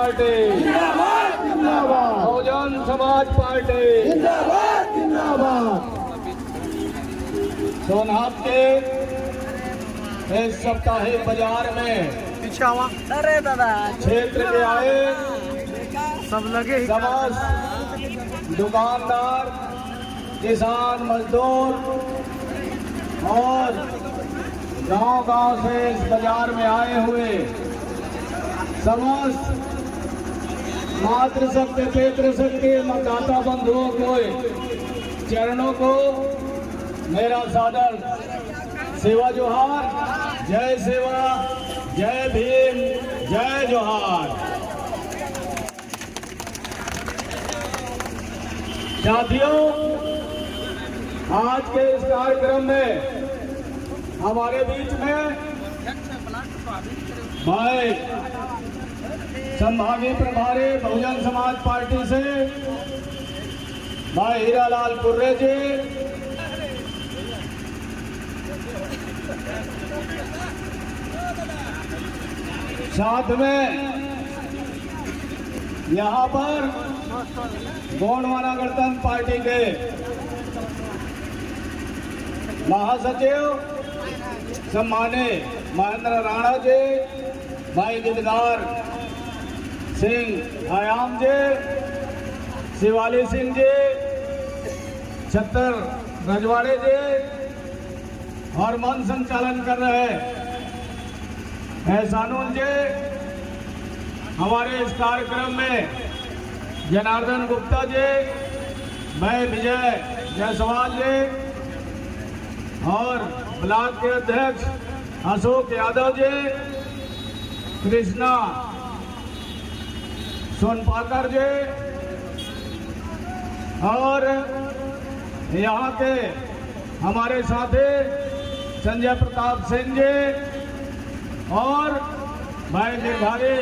Party जिंदाबाद जिंदाबाद, Bahujan Samaj party जिंदाबाद जिंदाबाद। सोनहत के इस साप्ताहिक बाजार में अरे दादा क्षेत्र के आए सब लगे ही समस्त दुकानदार, किसान, मजदूर और गांव-गांव से इस बाजार में आए हुए समस्त मातृशक्ति, पितृशक्ति, मतदाता बंधुओं को चरणों को मेरा सादर सेवा जोहार। जय सेवा, जय भीम, जय जोहार। साथियों, आज के इस कार्यक्रम में हमारे बीच में भाई संभागीय प्रभारी बहुजन समाज पार्टी से भाई हीरालाल कुर्रे जी, साथ में यहाँ पर गोंडवाना गणतंत्र पार्टी के महासचिव सम्मानित महेंद्र राणा जी, भाई गिरधार सिंह आयाम जी, शिवाली सिंह जी, छत्तर रजवाड़े जी और मंच संचालन कर रहे एहसानुल जी। हमारे इस कार्यक्रम में जनार्दन गुप्ता जी, मैं विजय जायसवाल जी और ब्लॉक के अध्यक्ष अशोक यादव जी, कृष्णा सोनपाकर जी और यहाँ के हमारे साथी संजय प्रताप सिंह जी और भाई निर्धारी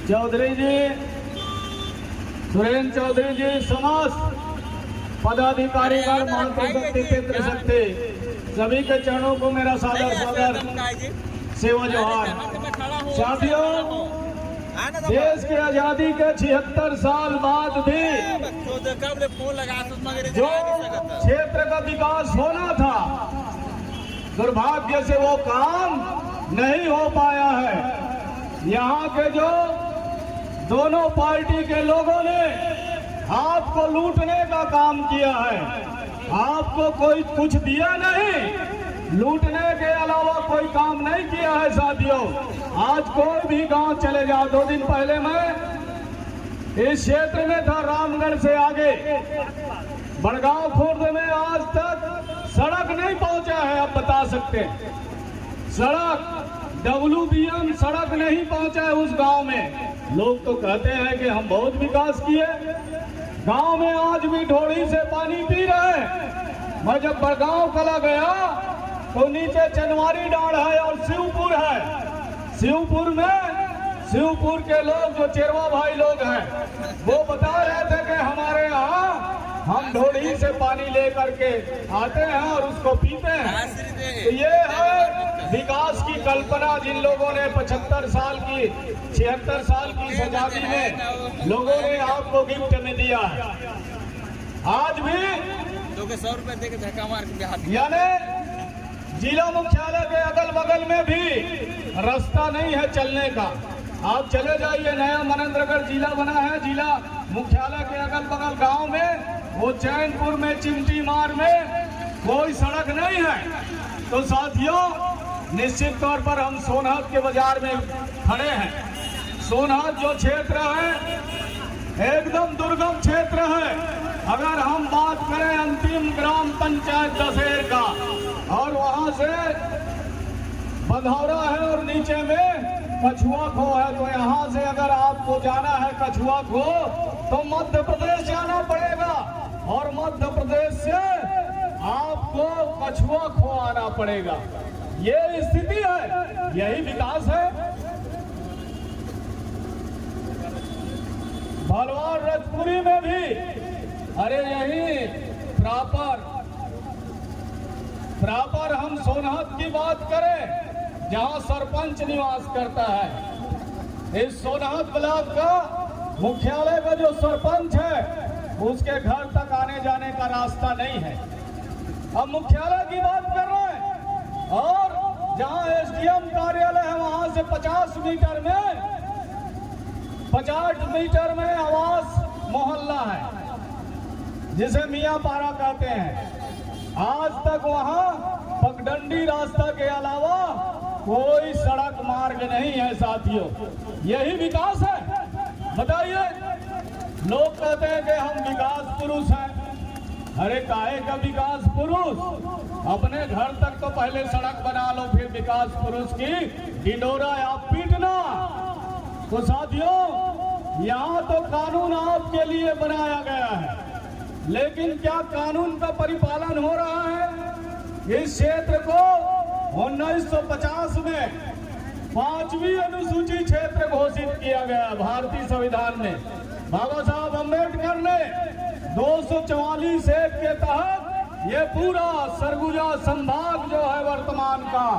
चौधरी जी, सुरेंद्र चौधरी जी, समस्त पदाधिकारी और मातृशक्ति, पितृशक्ति सभी के चरणों को मेरा सादर सेवा जोहार। साथियों, देश की आजादी के 76 साल बाद भी जो क्षेत्र का विकास होना था, दुर्भाग्य से वो काम नहीं हो पाया है। यहाँ के जो दोनों पार्टी के लोगों ने आपको लूटने का काम किया है, आपको कोई कुछ दिया नहीं, लूटने के अलावा कोई काम नहीं किया है। साथियों, आज कोई भी गांव चले जाओ, 2 दिन पहले मैं इस क्षेत्र में था, रामगढ़ से आगे बड़गांव खुर्द में आज तक सड़क नहीं पहुंचा है। आप बता सकते हैं, सड़क WBM सड़क नहीं पहुंचा है उस गांव में। लोग तो कहते हैं कि हम बहुत विकास किए, गांव में आज भी ढोड़ी से पानी पी रहे हैं। मैं जब बड़गांव कला गया तो नीचे चनवारी डांड है और शिवपुर है। शिवपुर के लोग जो चेरवा भाई लोग हैं, वो बता रहे थे कि हमारे यहाँ हम ढोड़ी से पानी लेकर के आते हैं और उसको पीते हैं। तो ये है विकास की कल्पना जिन लोगों ने 75 साल की 76 साल की आजादी में लोगों ने आपको गिफ्ट में दिया है। आज भी 100 रुपए दे के धक्का मार के यानी जिला मुख्यालय के अगल बगल में भी रास्ता नहीं है चलने का। आप चले जाइए, नया मनेंद्रगढ़ जिला बना है, जिला मुख्यालय के अगल बगल गांव में, वो चैनपुर में, चिमटी मार में कोई सड़क नहीं है। तो साथियों, निश्चित तौर पर हम सोनहत के बाजार में खड़े हैं। सोनहत जो क्षेत्र है एकदम दुर्गम क्षेत्र है। अगर हम बात करें अंतिम ग्राम पंचायत दशहर का, और वहां से बंधौरा है और नीचे में कछुआ खो है, तो यहाँ से अगर आपको जाना है कछुआ खो तो मध्य प्रदेश जाना पड़ेगा, और मध्य प्रदेश से आपको कछुआ खो आना पड़ेगा। ये स्थिति है, यही विकास है। भलवाड़ रजपुरी में भी, अरे यही प्रॉपर हम सोनहत की बात करें, जहां सरपंच निवास करता है, इस सोनाहत ब्लॉक का मुख्यालय का जो सरपंच है उसके घर तक आने जाने का रास्ता नहीं है। हम मुख्यालय की बात कर रहे हैं और जहां एसडीएम कार्यालय है वहां से 50 मीटर में आवास मोहल्ला है जिसे मियां पारा कहते हैं। आज तक वहां पगडंडी रास्ता के अलावा कोई सड़क मार्ग नहीं है साथियों। यही विकास है? बताइए। लोग कहते हैं कि हम विकास पुरुष हैं। अरे काहे का विकास पुरुष? अपने घर तक तो पहले सड़क बना लो, फिर विकास पुरुष की ढिंढोरा आप पीटना। तो साथियों, यहाँ तो कानून आपके लिए बनाया गया है, लेकिन क्या कानून का परिपालन हो रहा है? इस क्षेत्र को 1950 में 5वीं अनुसूची क्षेत्र घोषित किया गया भारतीय संविधान में। बाबा साहब अम्बेडकर ने 244(1) के तहत ये पूरा सरगुजा संभाग जो है वर्तमान का,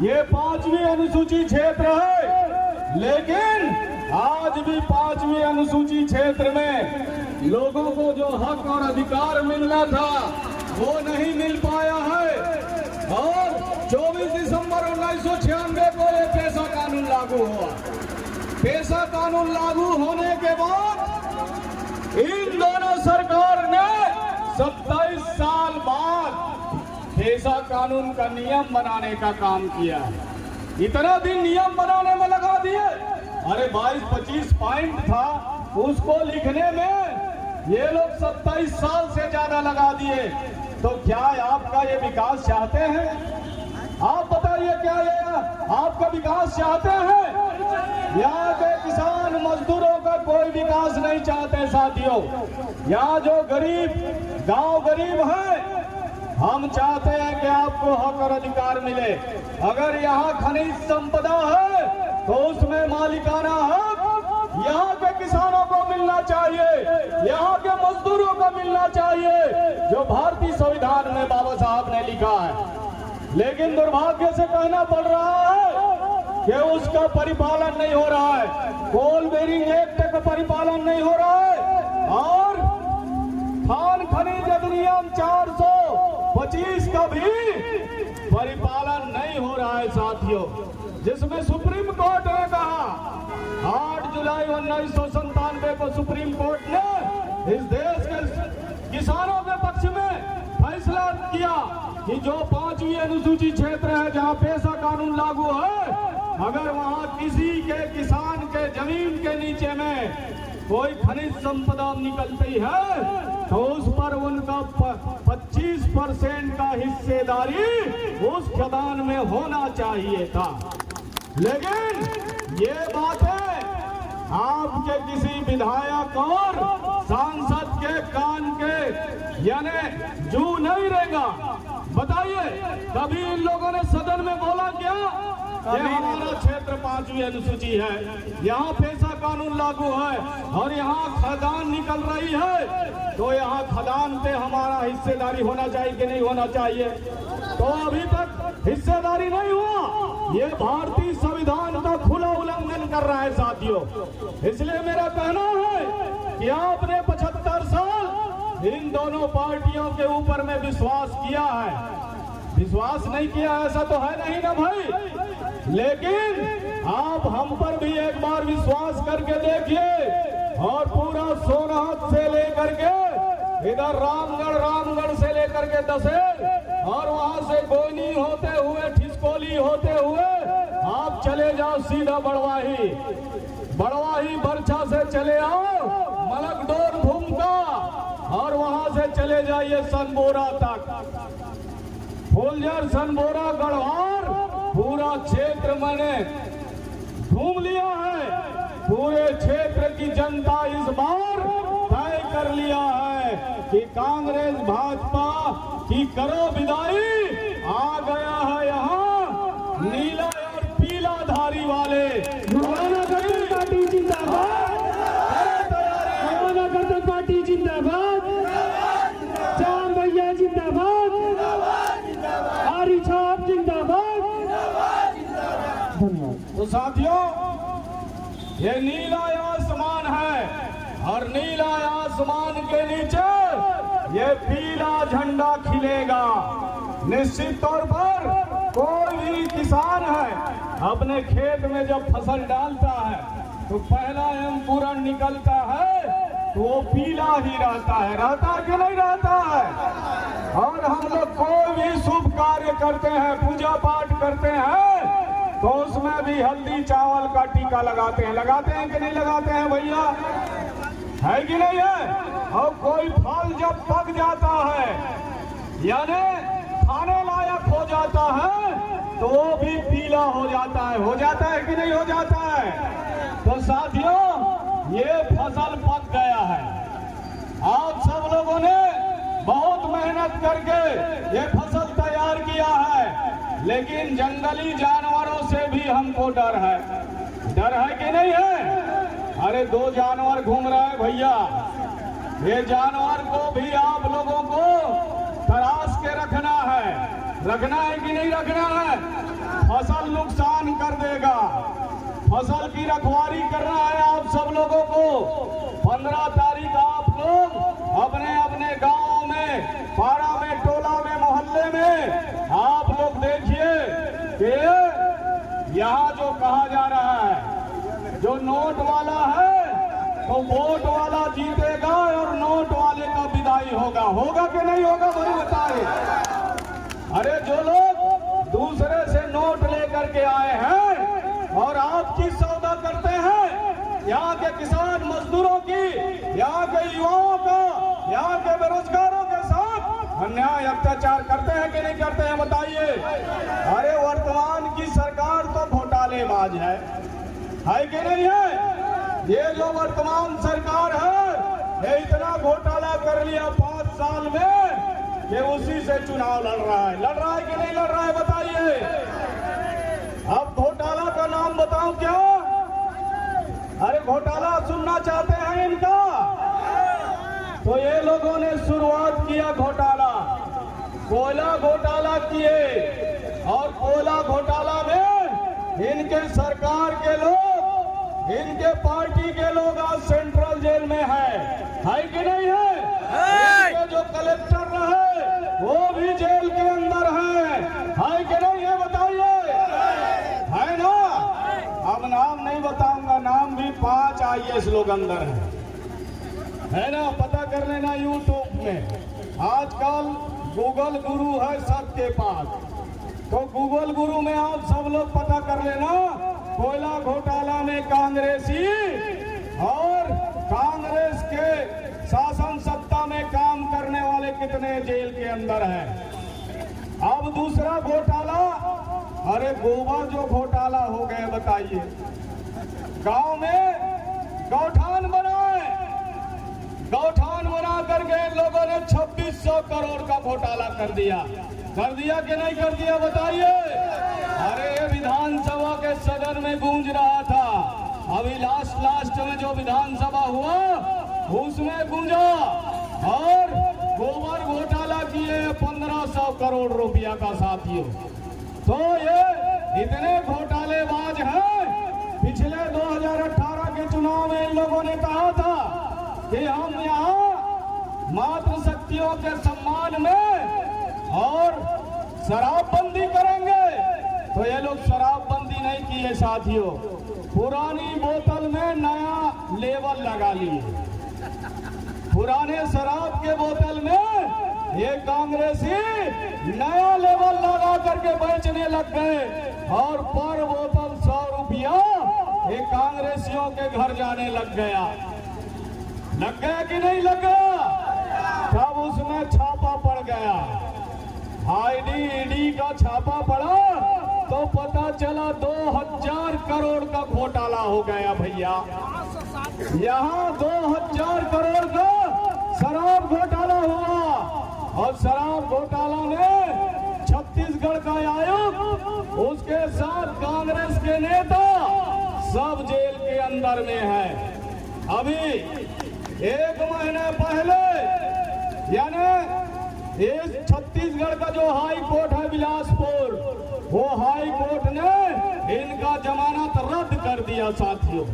ये 5वीं अनुसूची क्षेत्र है। लेकिन आज भी 5वीं अनुसूची क्षेत्र में लोगों को जो हक और अधिकार मिलना था वो नहीं मिल पाया है। और 24 दिसंबर 1996 को ये पेशा कानून लागू हुआ। पेशा कानून लागू होने के बाद इन दोनों सरकार ने 27 साल बाद पेशा कानून का नियम बनाने का काम किया है। इतना दिन नियम बनाने में लगा दिए। अरे 22-25 पॉइंट था, उसको लिखने में ये लोग 27 साल से ज्यादा लगा दिए। तो क्या आपका ये विकास चाहते हैं? आप बताइए, क्या ये आपका विकास चाहते हैं? यहाँ के किसान मजदूरों का कोई विकास नहीं चाहते साथियों। यहाँ जो गांव गरीब है, हम चाहते हैं कि आपको हक और अधिकार मिले। अगर यहाँ खनिज संपदा है तो उसमें मालिकाना हक यहाँ के किसानों को मिलना चाहिए, यहाँ के मजदूरों को मिलना चाहिए, जो भारतीय संविधान में बाबा साहब ने लिखा है। लेकिन दुर्भाग्य से कहना पड़ रहा है कि उसका परिपालन नहीं हो रहा है। कोल बेरिंग एक्ट का परिपालन नहीं हो रहा है और खान खनिज अधिनियम 425 का भी परिपालन नहीं हो रहा है साथियों, जिसमें सुप्रीम कोर्ट ने कहा 8 जुलाई 1997 को सुप्रीम कोर्ट ने इस देश के किसानों के पक्ष में फैसला किया कि जो 5वीं अनुसूची क्षेत्र है जहां पेशा कानून लागू है, अगर वहां किसी के किसान के जमीन के नीचे में कोई खनिज संपदा निकलती है तो उस पर उनका 25% का हिस्सेदारी उस खदान में होना चाहिए था। लेकिन ये बातें आपके किसी विधायक और सांसद के कान के यानी जू नहीं रहेगा। बताइए, कभी इन लोगों ने सदन में बोला क्या कि हमारा क्षेत्र 5वीं अनुसूची है, यहाँ पेशा कानून लागू है और यहाँ खदान निकल रही है, तो यहाँ खदान पे हमारा हिस्सेदारी होना चाहिए कि नहीं होना चाहिए? तो अभी तक हिस्सेदारी नहीं हुआ। ये भारतीय संविधान का खुला उल्लंघन कर रहा है साथियों। इसलिए मेरा कहना है कि आपने 75 साल इन दोनों पार्टियों के ऊपर में विश्वास किया है। विश्वास नहीं किया ऐसा तो है नहीं ना भाई। लेकिन आप हम पर भी एक बार विश्वास करके देखिए और पूरा सोनाहत से लेकर के इधर रामगढ़ से लेकर के दशेर और वहां से गोइनी होते हुए ठिसकोली होते हुए आप चले जाओ सीधा बड़वाही बरछा से चले आओ मलकडोर भूमका और वहां से चले जाइए सनबोरा तक। फुलझर सनबोरा गढ़वार पूरा क्षेत्र मैंने घूम लिया है। पूरे क्षेत्र की जनता इस बार तय कर लिया है कि कांग्रेस भाजपा की करो विदाई। आ गया है यहाँ नीला और पीला धारी वाले। पार्टी जिंदाबाद, पार्टी जिंदाबाद, चांद भैया जिंदाबाद, हरी छाप जिंदाबाद। तो साथियों, ये नीला आसमान है और नीला आसमान के नीचे ये पीला झंडा खिलेगा। निश्चित तौर पर कोई भी किसान है अपने खेत में जब फसल डालता है तो पहला अंकुरण निकलता है तो वो पीला ही रहता है कि नहीं रहता है। और हम लोग कोई भी शुभ कार्य करते हैं, पूजा पाठ करते हैं तो उसमें भी हल्दी चावल का टीका लगाते हैं कि नहीं लगाते हैं भैया, है कि नहीं है। और कोई फल जब पक जाता है यानी खाने लायक हो जाता है तो वो भी पीला हो जाता है कि नहीं हो जाता है। तो साथियों ये फसल पक गया है। आप सब लोगों ने बहुत मेहनत करके ये फसल तैयार किया है, लेकिन जंगली जानवरों से भी हमको डर है कि नहीं है। अरे 2 जानवर घूम रहे हैं भैया, ये जानवर को भी आप लोगों को तराश के रखना है कि नहीं रखना है। फसल नुकसान कर देगा, फसल की रखवाली करना है आप सब लोगों को। 15 तारीख आप लोग अपने अपने गांव में, पाड़ा में, टोला में, मोहल्ले में आप लोग देखिए कि यहाँ जो कहा जा रहा है जो नोट वाला है तो वोट वाला जीतेगा और नोट वाले का विदाई होगा कि नहीं होगा मुझे बताइए। अरे जो लोग दूसरे से नोट लेकर के आए हैं और आपकी सौदा करते हैं, यहाँ के किसान मजदूरों की, यहाँ के युवाओं का, यहाँ के बेरोजगारों के साथ अन्याय अत्याचार करते हैं कि नहीं करते हैं बताइए। अरे वर्तमान की सरकार तो घोटालेबाज है कि नहीं है। ये जो वर्तमान सरकार है ये इतना घोटाला कर लिया 5 साल में कि उसी से चुनाव लड़ रहा है कि नहीं लड़ रहा है बताइए। अब घोटाला का नाम बताऊं क्या? अरे घोटाला सुनना चाहते हैं इनका? तो ये लोगों ने शुरुआत किया घोटाला, कोयला घोटाला किए और कोयला घोटाला में इनके सरकार के लोग, इनके पार्टी के लोग आज सेंट्रल जेल में है कि नहीं है। इनके जो कलेक्टर रहे वो भी जेल के अंदर है कि नहीं है बताइए, है ना। अब नाम नहीं बताऊंगा, नाम भी 5 IAS लोग अंदर है ना। पता कर लेना यूट्यूब में, आजकल गूगल गुरु है सबके पास, तो गूगल गुरु में आप सब लोग पता कर लेना कोयला घोटाला में कांग्रेसी और कांग्रेस के शासन सत्ता में काम करने वाले कितने जेल के अंदर हैं। अब दूसरा घोटाला, अरे गोबर जो घोटाला हो गए बताइए। गांव में गौठान बना करके लोगों ने 2600 करोड़ का घोटाला कर दिया कि नहीं कर दिया बताइए। अरे विधानसभा के सदन में गूंज रहा था, अभी लास्ट में जो विधानसभा हुआ उसमें गूंजा। और गोबर घोटाला किए 1500 करोड़ रुपया का साथियों। तो ये इतने घोटालेबाज हैं। पिछले 2018 के चुनाव में इन लोगों ने कहा था कि हम यहाँ मातृशक्तियों के सम्मान में और शराबबंदी करेंगे, तो ये लोग शराबबंदी नहीं किए साथियों। पुरानी बोतल में नया लेबल लगा लिए, पुराने शराब के बोतल में ये कांग्रेसी नया लेबल लगा करके बेचने लग गए और पर बोतल 100 रुपया ये कांग्रेसियों के घर जाने लग गया कि नहीं लग गया। तब उसमें छापा पड़ गया, ईडी का छापा पड़ा तो पता चला 2000 करोड़ का घोटाला हो गया भैया। यहाँ 2000 करोड़ का शराब घोटाला हुआ और शराब घोटाला में छत्तीसगढ़ का आयुक्त, उसके साथ कांग्रेस के नेता सब जेल के अंदर में है। अभी 1 महीने पहले यानी इस छत्तीसगढ़ का जो हाई कोर्ट है बिलासपुर, वो हाई कोर्ट ने इनका जमानत रद्द कर दिया साथियों।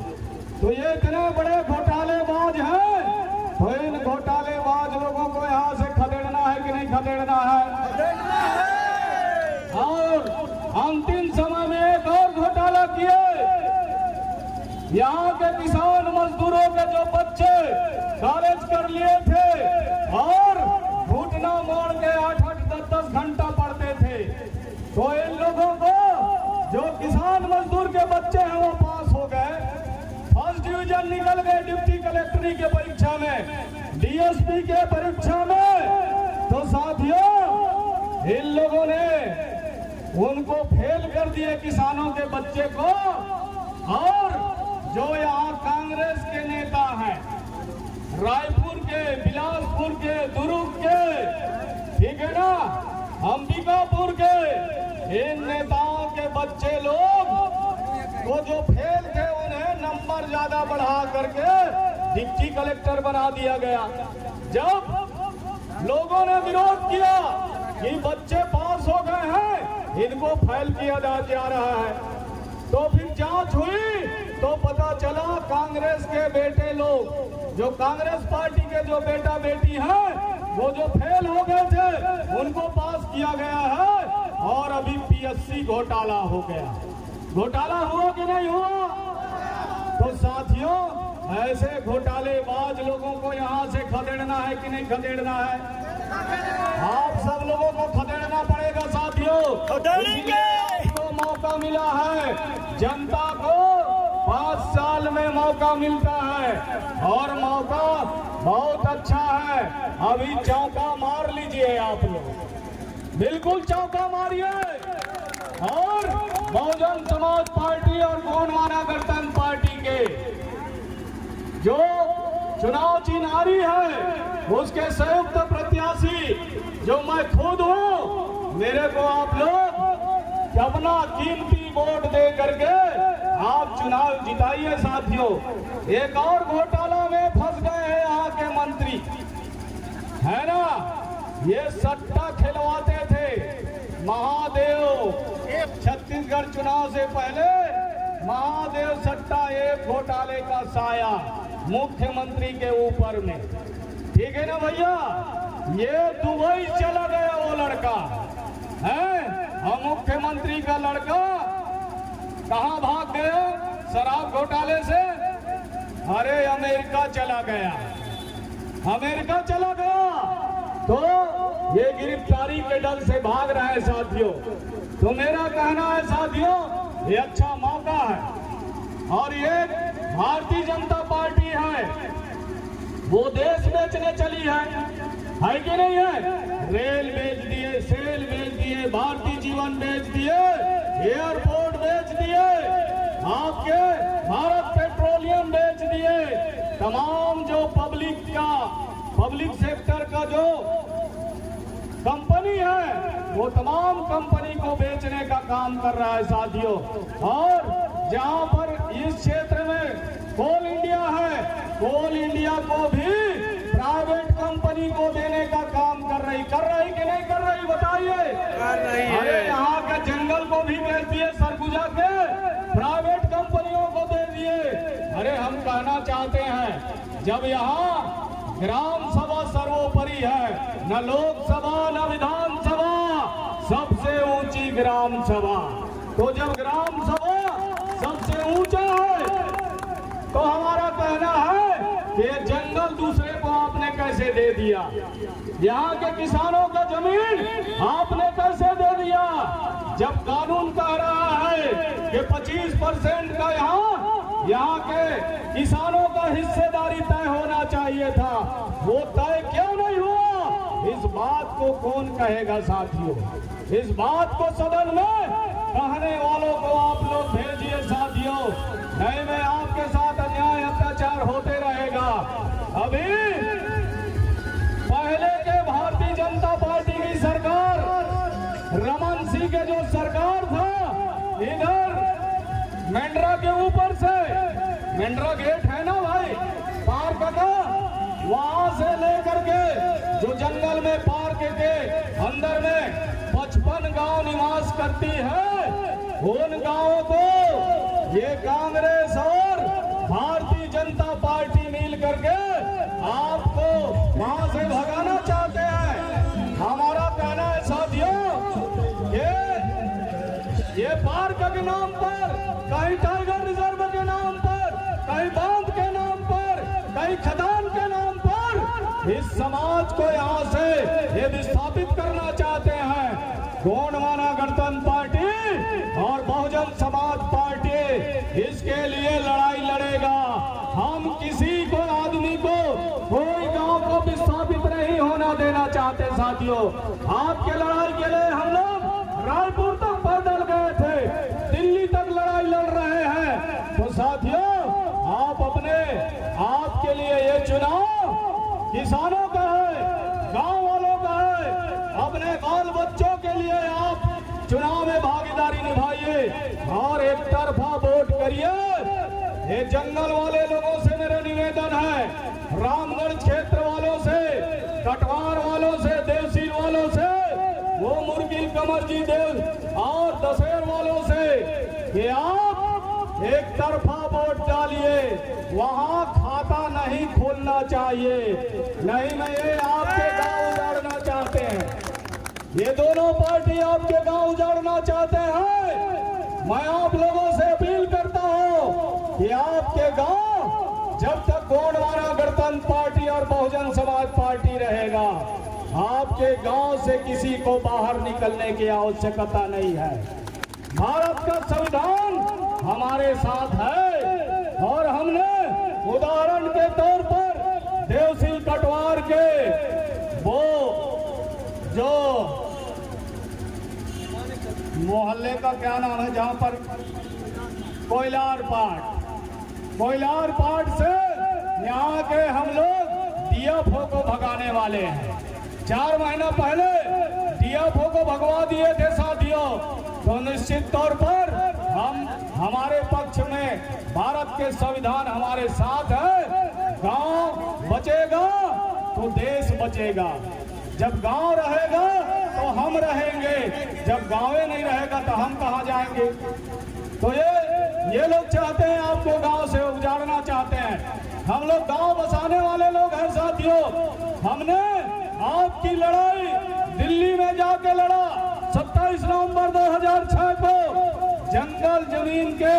तो ये इतने बड़े घोटालेबाज हैं, तो इन घोटालेबाज लोगों को यहाँ से खदेड़ना है कि नहीं खदेड़ना है? और अंतिम समय में एक और घोटाला किए, यहाँ के किसान मजदूरों के जो बच्चे कॉलेज कर लिए थे और घुटना मोड़ के 8-8, 10-10 घंटा पढ़ते थे, तो इन लोगों को जो किसान मजदूर के बच्चे हैं वो पास हो गए, फर्स्ट डिवीजन निकल गए डिप्टी कलेक्टरी के परीक्षा में, डीएसपी के परीक्षा में, तो साथियों इन लोगों ने उनको फेल कर दिए किसानों के बच्चे को। और जो यहाँ कांग्रेस के नेता हैं, रायपुर के, बिलासपुर के, दुर्ग के, ठीक है ना, अंबिकापुर के, इन नेताओं के बच्चे लोग वो जो फेल थे उन्हें नंबर ज्यादा बढ़ा करके डिप्टी कलेक्टर बना दिया गया। जब लोगों ने विरोध किया कि बच्चे पास हो गए हैं, इनको फेल किया जा रहा है, तो फिर जांच हुई तो पता चला कांग्रेस के बेटे लोग, जो कांग्रेस पार्टी के जो बेटा बेटी हैं, वो जो फेल हो गए थे उनको पास किया गया है। और अभी पीएससी घोटाला हो गया। घोटाला हुआ कि नहीं हुआ? तो साथियों ऐसे घोटालेबाज लोगों को यहाँ से खदेड़ना है कि नहीं खदेड़ना है? आप सब लोगों को खदेड़ना पड़ेगा साथियों। आपको मौका मिला है, जनता को 5 साल में मौका मिलता है और मौका बहुत अच्छा है। अभी चौका मार लीजिए आप लोग, बिल्कुल चौका मारिए। और बहुजन समाज पार्टी और गोंडवाना गणतंत्र पार्टी के जो चुनाव चिन्ह आ रही है उसके संयुक्त प्रत्याशी जो मैं खुद हूँ, मेरे को आप लोग अपना कीमती वोट दे करके आप चुनाव जिताइए साथियों। एक और घोटाला में फंस गए हैं यहाँ के मंत्री, है ना, ये सट्टा खिलवाते थे। महादेव छत्तीसगढ़ चुनाव से पहले महादेव सट्टा एक घोटाले का साया मुख्यमंत्री के ऊपर में, ठीक है ना भैया। ये दुबई चला गया वो लड़का है, और मुख्यमंत्री का लड़का कहां भाग गया शराब घोटाले से? अरे अमेरिका चला गया, अमेरिका चला गया। तो ये गिरफ्तारी के डर से भाग रहा है साथियों। तो मेरा कहना है साथियों, ये अच्छा मौका है। और ये भारतीय जनता पार्टी है, वो देश बेचने चली है कि नहीं है? रेल बेच दिए, सेल बेच दिए, भारतीय जीवन बेच दिए, एयरपोर्ट बेच दिए, आपके भारत पेट्रोलियम बेच दिए। तमाम जो पब्लिक सेक्टर का जो कंपनी है वो तमाम कंपनी को बेचने का काम कर रहा है साथियों। और जहां पर इस क्षेत्र में कोल इंडिया है, कोल इंडिया को भी प्राइवेट कंपनी को देने का काम कर रही कि नहीं कर रही? बताइए। अरे यहाँ के जंगल को भी बेच दिए, सरगुजा के प्राइवेट कंपनियों को दे दिए। अरे हम कहना चाहते हैं, जब यहाँ ग्राम सभा सर्वोपरि है, न लोकसभा न विधानसभा, सबसे ऊंची ग्राम सभा। तो जब ग्राम सभा सबसे ऊंचा है तो हमारा कहना है कि जंगल दूसरे को आपने कैसे दे दिया? यहाँ के किसानों का जमीन आपने कैसे दे दिया? जब कानून कह रहा है कि 25% का यहाँ के किसानों का हिस्सेदारी तय होना चाहिए था, वो तय क्यों नहीं हुआ? इस बात को कौन कहेगा साथियों? इस बात को सदन में कहने वालों को आप लोग भेजिए साथियों, नहीं में आपके साथ अन्याय अत्याचार होते रहेगा। अभी पहले के भारतीय जनता पार्टी की सरकार, रमन सिंह के जो सरकार था, इधर मेंड्रा के ऊपर से, मेंड्रा गेट है ना भाई, पार्क का, वहां से लेकर के जो जंगल में पार्क के अंदर में 55 गांव निवास करती है, उन गांवों को ये कांग्रेस और भारतीय पार्क के नाम पर, कहीं टाइगर रिजर्व के नाम पर, कहीं बांध के नाम पर, कहीं खदान के नाम पर इस समाज को यहाँ से ये विस्थापित करना चाहते हैं। गोंडवाना गणतंत्र पार्टी और बहुजन समाज पार्टी इसके लिए लड़ाई लड़ेगा। हम किसी को आदमी को कोई गांव को विस्थापित नहीं होना देना चाहते। साथियों, आपके लड़ाई के लिए हम लोग रायपुर तक पैदल गए थे, दिल्ली तक लड़ाई लड़ रहे हैं। तो साथियों, आप अपने आपके लिए ये चुनाव किसानों का है, गांव वालों का है। अपने बाल बच्चों के लिए आप चुनाव में भागीदारी निभाइए और एक तरफा वोट करिए। ये जंगल वाले लोगों से मेरा निवेदन है, रामगढ़ क्षेत्र वालों से, कटवार वालों से, देवसील वालों से, वो मुर्गी कमर जी देव और दशहर वालों से कि आप एक तरफा वोट डालिए। वहां खाता नहीं खोलना चाहिए। नहीं मैं ये आपके गांव उजाड़ना चाहते हैं, ये दोनों पार्टी आपके गांव उजाड़ना चाहते हैं। मैं आप लोगों से अपील करता हूं कि आपके गांव जब तक गोंडवाना गणतंत्र पार्टी और बहुजन समाज पार्टी रहेगा, आपके गांव से किसी को बाहर निकलने की आवश्यकता नहीं है। भारत का संविधान हमारे साथ है और हमने उदाहरण के तौर पर देवसील कटवार के वो जो मोहल्ले का क्या नाम है जहां पर कोयलार पाट से यहाँ के हम लोग डीएफओ को भगाने वाले हैं। 4 महीना पहले डीएफओ को भगवा दिए थे साथियों। तो निश्चित तौर पर हमारे पक्ष में भारत के संविधान हमारे साथ है। गांव बचेगा तो देश बचेगा। जब गांव रहेगा तो हम रहेंगे, जब गांव नहीं रहेगा तो हम कहां जाएंगे। तो ये लोग चाहते हैं, आपको गांव से उजाड़ना चाहते हैं। हम लोग गांव बसाने वाले लोग हैं साथियों। हमने आपकी लड़ाई दिल्ली में जाके लड़ा। 27 नवंबर 2006 को जंगल जमीन के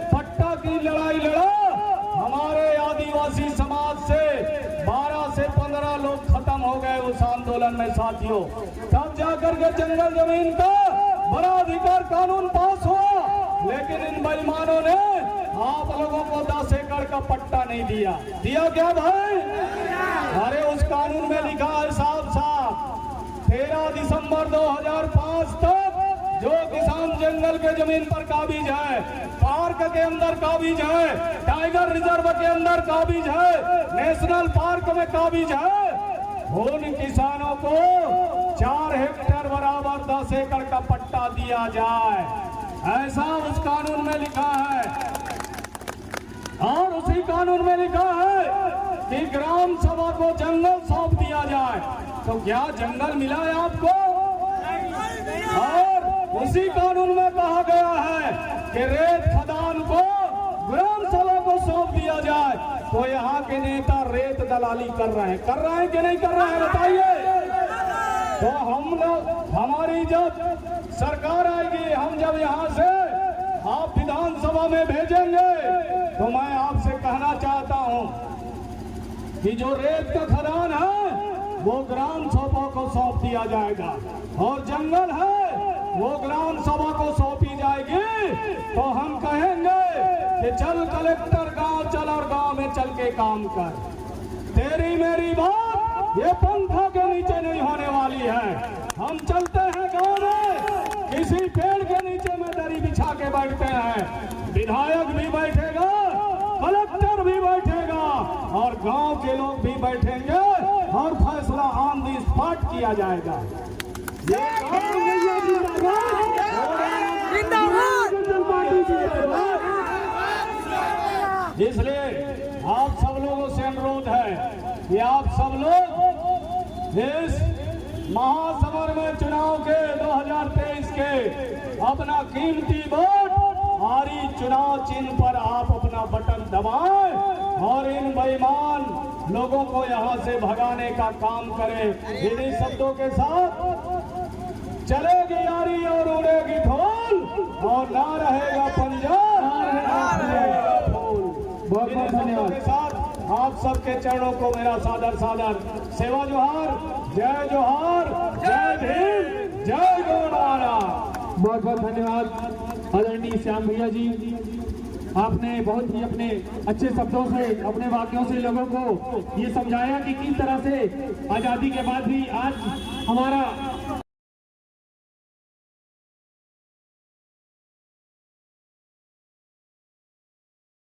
पट्टा की लड़ाई लड़ा। हमारे आदिवासी समाज से 12 से 15 लोग खत्म हो गए उस आंदोलन में साथियों। तब जाकर के जंगल जमीन का बड़ा अधिकार कानून पास हुआ, लेकिन इन बेईमानों ने आप लोगों को 10 एकड़ का पट्टा नहीं दिया क्या भाई? अरे उस कानून में लिखा है साफ 13 दिसंबर 2005 तक जो किसान जंगल के जमीन पर काबिज है, पार्क के अंदर काबिज है, टाइगर रिजर्व के अंदर काबिज है, नेशनल पार्क में काबिज है, उन किसानों को 4 हेक्टेयर बराबर 10 एकड़ का पट्टा दिया जाए, ऐसा उस कानून में लिखा है। और उसी कानून में लिखा है कि ग्राम सभा को जंगल सौंप दिया जाए। तो क्या जंगल मिला है आपको? और उसी कानून में कहा गया है कि रेत खदान को ग्राम सभा को सौंप दिया जाए। तो यहाँ के नेता रेत दलाली कर रहे हैं कि नहीं कर रहे हैं बताइए। तो हम लोग, हमारी जब सरकार आएगी, हम जब यहाँ से आप विधानसभा में भेजेंगे, तो मैं आपसे कहना चाहता हूँ कि जो रेत का खदान है वो ग्राम सभा को सौंप दिया जाएगा, और जंगल है वो ग्राम सभा को सौंपी जाएगी। तो हम कहेंगे कि चल कलेक्टर गांव चल और गांव में चल के काम कर। तेरी मेरी बात ये पंखा के नीचे नहीं होने वाली है। हम चलते हैं गांव में, किसी पेड़ के नीचे में दरी बिछा के बैठते हैं। विधायक भी बैठेगा, कलेक्टर भी बैठेगा और गांव के लोग भी बैठेंगे और फैसला ऑन दी स्पॉट किया जाएगा। इसलिए आप सब लोगों से अनुरोध है कि आप सब लोग इस महासमर में चुनाव के 2023 के अपना कीमती वोट आरी चुनाव चिन्ह पर आप अपना बटन दबाएं और इन बेईमान लोगों को यहां से भगाने का काम करें। इन्हीं शब्दों के साथ चलेगी यारी और उड़ेगी धोर। फूल और ना रहेगा पंजा ना रहेगा फूल। बहुत बहुत धन्यवाद। के साथ आप सबके चरणों को मेरा सादर सादर सेवा जोहार, जय भीम, जय गौरवारा। बहुत बहुत धन्यवाद आदरणीय श्याम भैया जी, आपने बहुत ही अपने अच्छे शब्दों से, अपने वाक्यों से लोगों को ये समझाया कि किस तरह से आज़ादी के बाद भी आज हमारा